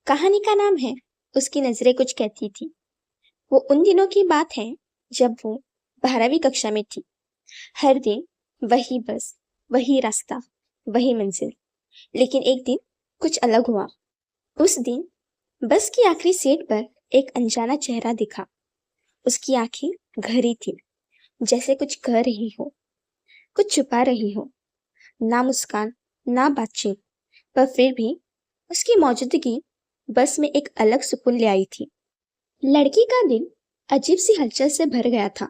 कहानी का नाम है उसकी नजरें कुछ कहती थी। वो उन दिनों की बात है जब वो 12वीं कक्षा में थी। हर दिन वही बस, वही रास्ता, वही मंजिल। लेकिन एक दिन कुछ अलग हुआ। उस दिन बस की आखिरी सीट पर एक अनजाना चेहरा दिखा। उसकी आंखें गहरी थी, जैसे कुछ कह रही हो, कुछ छुपा रही हो। ना मुस्कान, ना बातचीत, पर फिर भी उसकी मौजूदगी बस में एक अलग सुकून ले आई थी। लड़की का दिल अजीब सी हलचल से भर गया था।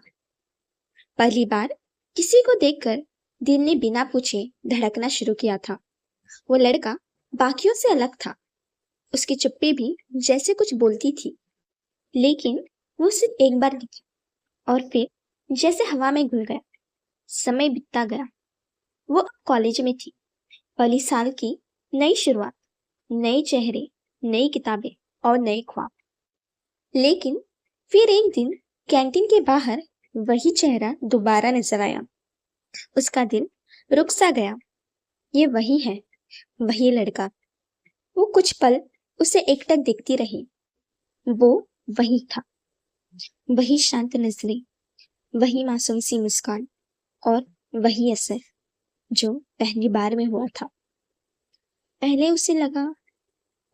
पहली बार किसी को देखकर दिल ने बिना पूछे धड़कना शुरू किया था। वो लड़का बाकियों से अलग था। उसकी चुप्पी भी जैसे कुछ बोलती थी। लेकिन वो सिर्फ एक बार दिखी और फिर जैसे हवा में घुल गया। समय बीतता गया। वो अब कॉलेज में थी। पहली साल की नई शुरुआत, नए चेहरे, नई किताबें और नए ख्वाब। लेकिन फिर एक दिन कैंटीन के बाहर वही चेहरा दोबारा नजर आया। उसका दिल रुक सा गया। ये वही है, वही लड़का। वो कुछ पल उसे एकटक देखती रही। वो वही था, वही शांत नजरें, वही मासूम सी मुस्कान और वही असर जो पहली बार में हुआ था। पहले उसे लगा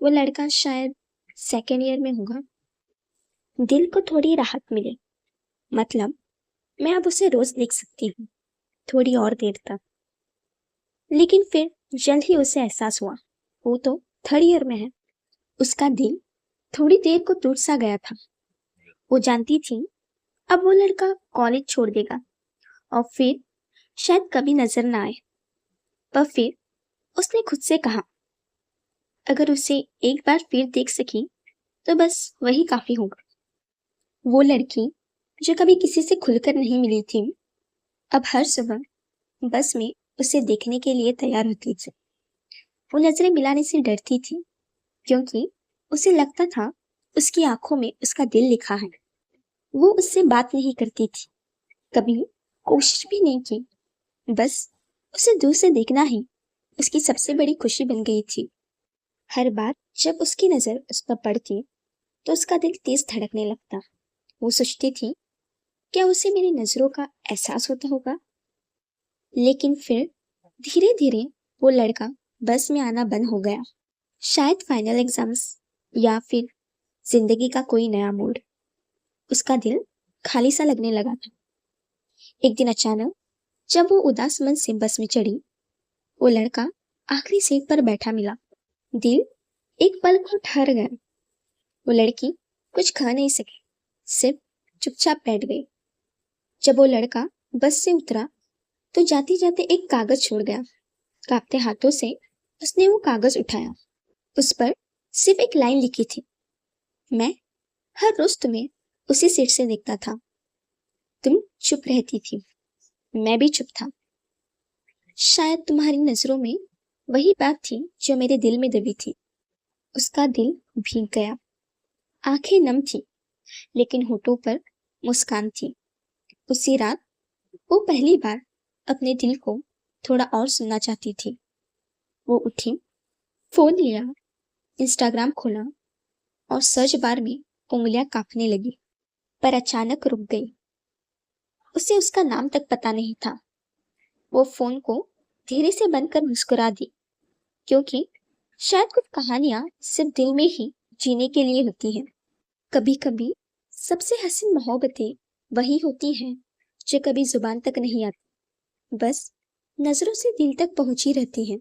वो लड़का शायद सेकेंड ईयर में होगा। दिल को थोड़ी राहत मिले। मतलब मैं अब उसे रोज देख सकती हूँ, थोड़ी और देर तक। लेकिन फिर जल्द ही उसे एहसास हुआ वो तो थर्ड ईयर में है। उसका दिल थोड़ी देर को टूट सा गया था। वो जानती थी अब वो लड़का कॉलेज छोड़ देगा और फिर शायद कभी नजर ना आए। पर फिर उसने खुद से कहा अगर उसे एक बार फिर देख सकी तो बस वही काफी होगा। वो लड़की जो कभी किसी से खुलकर नहीं मिली थी, अब हर सुबह बस में उसे देखने के लिए तैयार होती थी। वो नजरें मिलाने से डरती थी, क्योंकि उसे लगता था उसकी आंखों में उसका दिल लिखा है। वो उससे बात नहीं करती थी, कभी कोशिश भी नहीं की। बस उसे दूर से देखना ही उसकी सबसे बड़ी खुशी बन गई थी। हर बार जब उसकी नजर उस पर पड़ती तो उसका दिल तेज धड़कने लगता। वो सोचती थी क्या उसे मेरी नजरों का एहसास होता होगा। लेकिन फिर धीरे धीरे वो लड़का बस में आना बंद हो गया। शायद फाइनल एग्जाम्स या फिर जिंदगी का कोई नया मूड। उसका दिल खाली सा लगने लगा था। एक दिन अचानक जब वो उदास मन से बस में चढ़ी, वो लड़का आखिरी सीट पर बैठा मिला। दिल एक पल को ठहर गया। वो लड़की कुछ कह नहीं सकी, सिर्फ चुपचाप बैठ गई। जब वो लड़का बस से उतरा तो जाते जाते एक कागज छोड़ गया। कांपते हाथों से उसने वो कागज उठाया। उस पर सिर्फ एक लाइन लिखी थी, मैं हर रोज तुम्हें उसी सीट से देखता था। तुम चुप रहती थी, मैं भी चुप था। शायद तुम्हारी नजरों में वही बात थी जो मेरे दिल में दबी थी। उसका दिल भीग गया। आंखें नम थी, लेकिन होठों पर मुस्कान थी। उसी रात वो पहली बार अपने दिल को थोड़ा और सुनना चाहती थी। वो उठी, फोन लिया, इंस्टाग्राम खोला और सर्च बार में उंगलियां कांपने लगी। पर अचानक रुक गई। उसे उसका नाम तक पता नहीं था। वो फोन को धीरे से बंद कर मुस्कुरा दी, क्योंकि शायद कुछ कहानियां सिर्फ दिल में ही जीने के लिए होती हैं। कभी कभी सबसे हसीन मोहब्बतें वही होती हैं जो कभी जुबान तक नहीं आती, बस नजरों से दिल तक पहुंची रहती हैं।